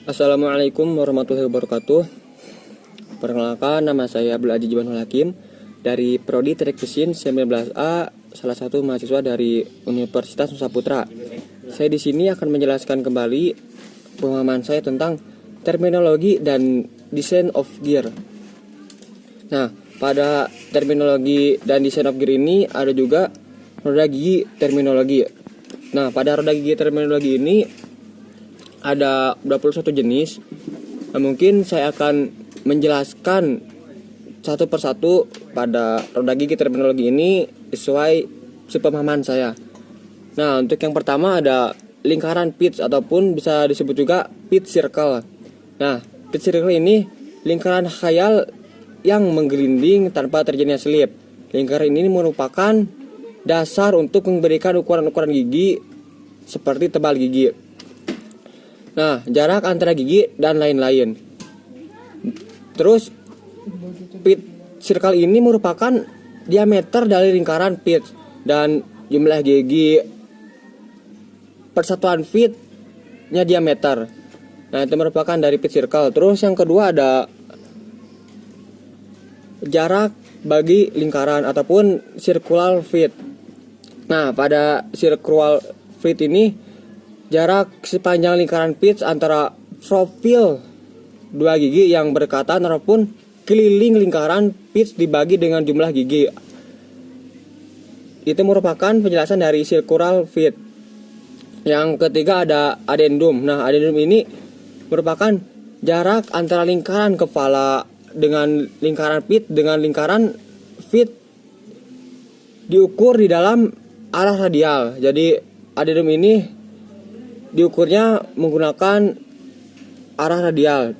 Assalamualaikum warahmatullahi wabarakatuh. Perkenalkan, nama saya Abdul Aziz Jibanul Hakim dari Prodi Teknik Mesin 19A, salah satu mahasiswa dari Universitas Nusa Putra. Saya di sini akan menjelaskan kembali pemahaman saya tentang terminologi dan design of gear. Nah, pada terminologi dan design of gear ini ada juga roda gigi terminologi. Nah, pada roda gigi terminologi ini ada 21 jenis. Nah, mungkin saya akan menjelaskan satu persatu pada roda gigi terminologi ini sesuai sepemahaman saya. Nah, untuk yang pertama ada lingkaran pitch ataupun bisa disebut juga pitch circle. Nah, pitch circle ini lingkaran khayal yang menggelinding tanpa terjadinya selip. Lingkaran ini merupakan dasar untuk memberikan ukuran-ukuran gigi seperti tebal gigi. Nah, jarak antara gigi dan lain-lain. Terus pitch circle ini merupakan diameter dari lingkaran pitch dan jumlah gigi persatuan feet-nya diameter. Nah, itu merupakan dari pitch circle. Terus yang kedua ada jarak bagi lingkaran ataupun circular feet. Nah, pada circular feet ini jarak sepanjang lingkaran pitch antara profil dua gigi yang berdekatan ataupun keliling lingkaran pitch dibagi dengan jumlah gigi. Itu merupakan penjelasan dari circular feet. Yang ketiga ada addendum. Nah, addendum ini merupakan jarak antara lingkaran kepala dengan lingkaran pitch dengan lingkaran feet diukur di dalam arah radial. Jadi addendum ini diukurnya menggunakan arah radial.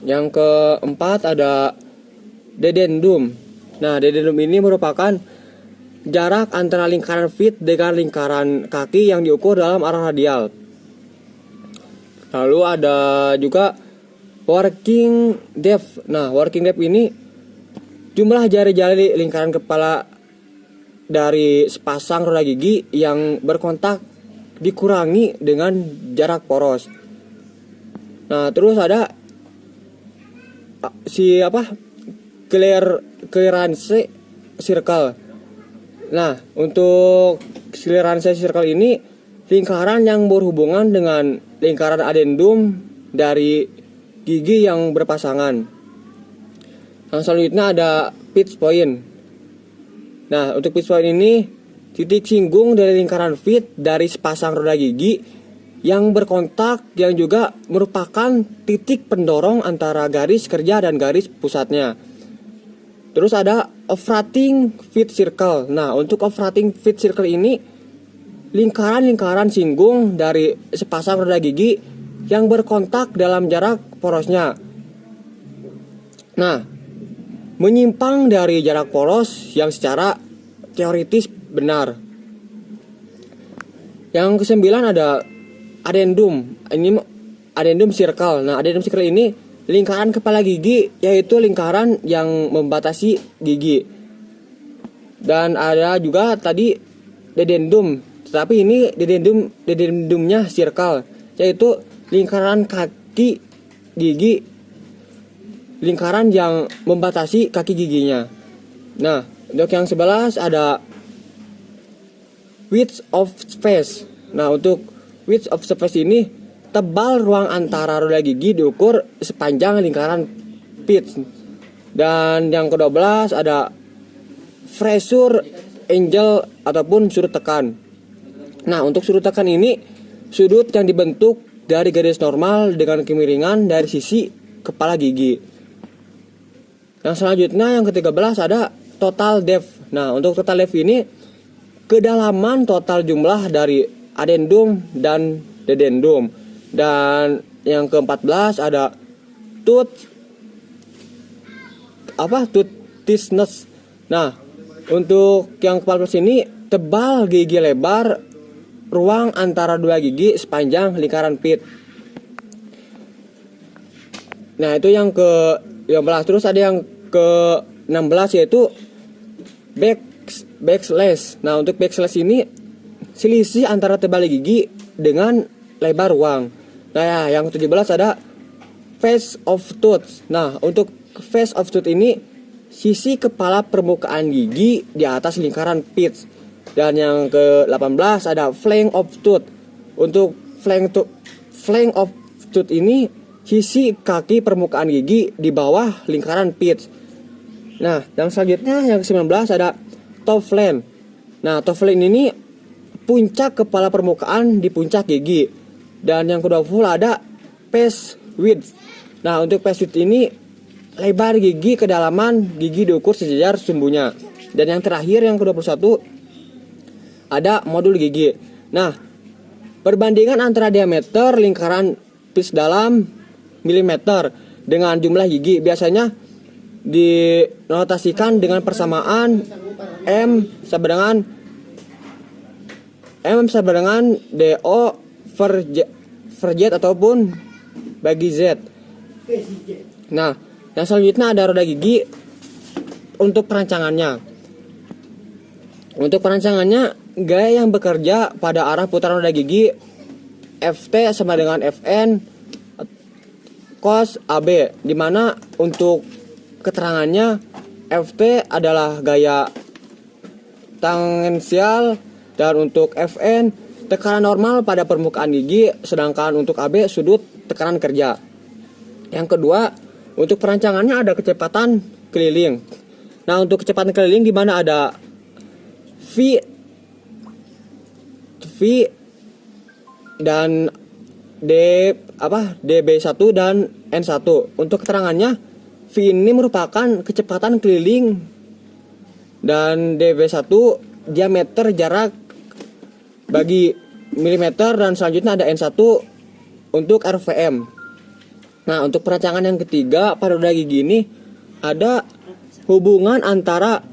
Yang keempat ada dedendum. Nah, dedendum ini merupakan jarak antara lingkaran feet dengan lingkaran kaki yang diukur dalam arah radial. Lalu ada juga working depth. Nah, working depth ini jumlah jari-jari lingkaran kepala dari sepasang roda gigi yang berkontak dikurangi dengan jarak poros. Nah, terus ada clearance circle. Nah, untuk clearance circle ini lingkaran yang berhubungan dengan lingkaran addendum dari gigi yang berpasangan. Yang selanjutnya ada pitch point. Nah, untuk pitch point ini titik singgung dari lingkaran feet dari sepasang roda gigi yang berkontak yang juga merupakan titik pendorong antara garis kerja dan garis pusatnya. Terus ada operating feet circle. Nah, untuk operating feet circle ini lingkaran-lingkaran singgung dari sepasang roda gigi yang berkontak dalam jarak porosnya. Nah, menyimpang dari jarak poros yang secara teoritis benar. Yang kesembilan ada addendum. Ini addendum circle. Nah, addendum circle ini lingkaran kepala gigi, yaitu lingkaran yang membatasi gigi. Dan ada juga tadi dedendum, tetapi ini dedendumnya circle, yaitu lingkaran kaki gigi, lingkaran yang membatasi kaki giginya. Nah, untuk yang 11 ada width of space. Nah, untuk width of space ini tebal ruang antara roda gigi diukur sepanjang lingkaran pitch. Dan yang ke-12 ada pressure angle ataupun sudut tekan. Nah, untuk sudut tekan ini sudut yang dibentuk dari garis normal dengan kemiringan dari sisi kepala gigi. Yang selanjutnya yang ke-13 ada total depth. Nah, untuk total depth ini kedalaman total jumlah dari addendum dan dedendum. Dan yang ke-14 ada tooth thickness. Nah, untuk yang ke-14 ini tebal gigi lebar ruang antara dua gigi sepanjang lingkaran pitch. Nah, itu yang ke-15. Terus ada yang ke-16 yaitu backslash. Nah, untuk backslash ini selisih antara tebal gigi dengan lebar ruang. Nah ya, yang ke-17 ada face of tooth. Nah, untuk face of tooth ini sisi kepala permukaan gigi di atas lingkaran pitch. Dan yang ke-18 ada flank of tooth. Untuk flank of tooth ini sisi kaki permukaan gigi di bawah lingkaran pitch. Nah, yang selanjutnya yang ke-19 ada top flank. Nah, top flank ini puncak kepala permukaan di puncak gigi. Dan yang ke-20 ada face width. Nah, untuk face width ini lebar gigi, kedalaman gigi diukur sejajar sumbunya. Dan yang terakhir yang ke-21 ada modul gigi. Nah, perbandingan antara diameter lingkaran pitch dalam milimeter dengan jumlah gigi biasanya dinotasikan dengan persamaan M sama dengan DO per Z ataupun bagi Z. Nah, yang selanjutnya ada roda gigi untuk perancangannya. Untuk perancangannya, gaya yang bekerja pada arah putaran roda gigi FT sama dengan Fn cos AB, di mana untuk keterangannya FT adalah gaya tangensial dan untuk Fn tekanan normal pada permukaan gigi, sedangkan untuk AB sudut tekanan kerja. Yang kedua, untuk perancangannya ada kecepatan keliling. Nah, untuk kecepatan keliling di mana ada V dan DB1 dan N1. Untuk keterangannya, V ini merupakan kecepatan keliling dan DB1 diameter jarak bagi milimeter, dan selanjutnya ada N1 untuk RVM. Nah, untuk perancangan yang ketiga pada roda gigi ini ada hubungan antara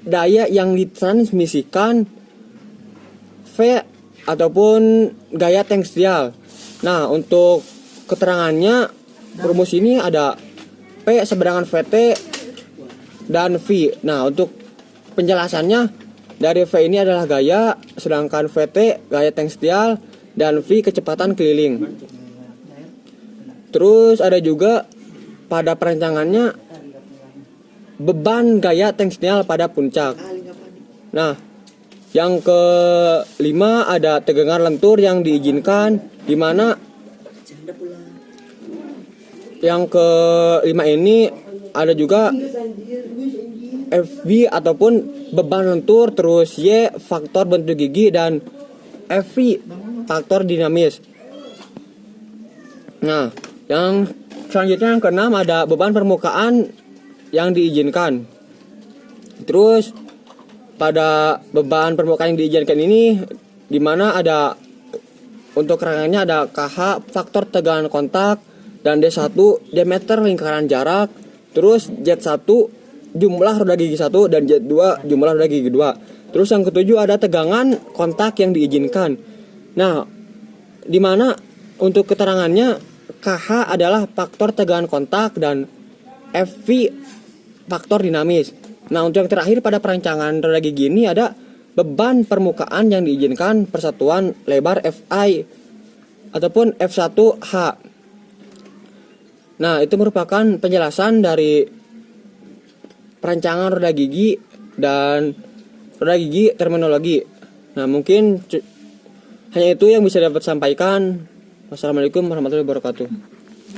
daya yang ditransmisikan V ataupun gaya tensial. Nah, untuk keterangannya rumus ini ada P sama dengan VT dan V. Nah, untuk penjelasannya dari V ini adalah gaya, sedangkan VT gaya tensial dan V kecepatan keliling. Terus ada juga pada perancangannya beban gaya tensial pada puncak. Nah, yang kelima ada tegangan lentur yang diizinkan, di mana yang kelima ini ada juga FV ataupun beban lentur, terus Y faktor bentuk gigi, dan FV faktor dinamis. Nah, yang selanjutnya yang keenam ada beban permukaan yang diizinkan. Terus pada beban permukaan yang diizinkan ini di mana ada untuk rangkaiannya ada KH faktor tegangan kontak, dan D1 diameter lingkaran jarak, terus Z1 jumlah roda gigi 1 dan Z2 jumlah roda gigi 2. Terus yang ketujuh ada tegangan kontak yang diizinkan. Nah, di mana untuk keterangannya KH adalah faktor tegangan kontak dan FV faktor dinamis. Nah, untuk yang terakhir pada perancangan roda gigi ini ada beban permukaan yang diizinkan persatuan lebar Fi ataupun F1H. Nah, itu merupakan penjelasan dari perancangan roda gigi dan roda gigi terminologi. Nah, mungkin hanya itu yang bisa dapat sampaikan. Wassalamualaikum warahmatullahi wabarakatuh.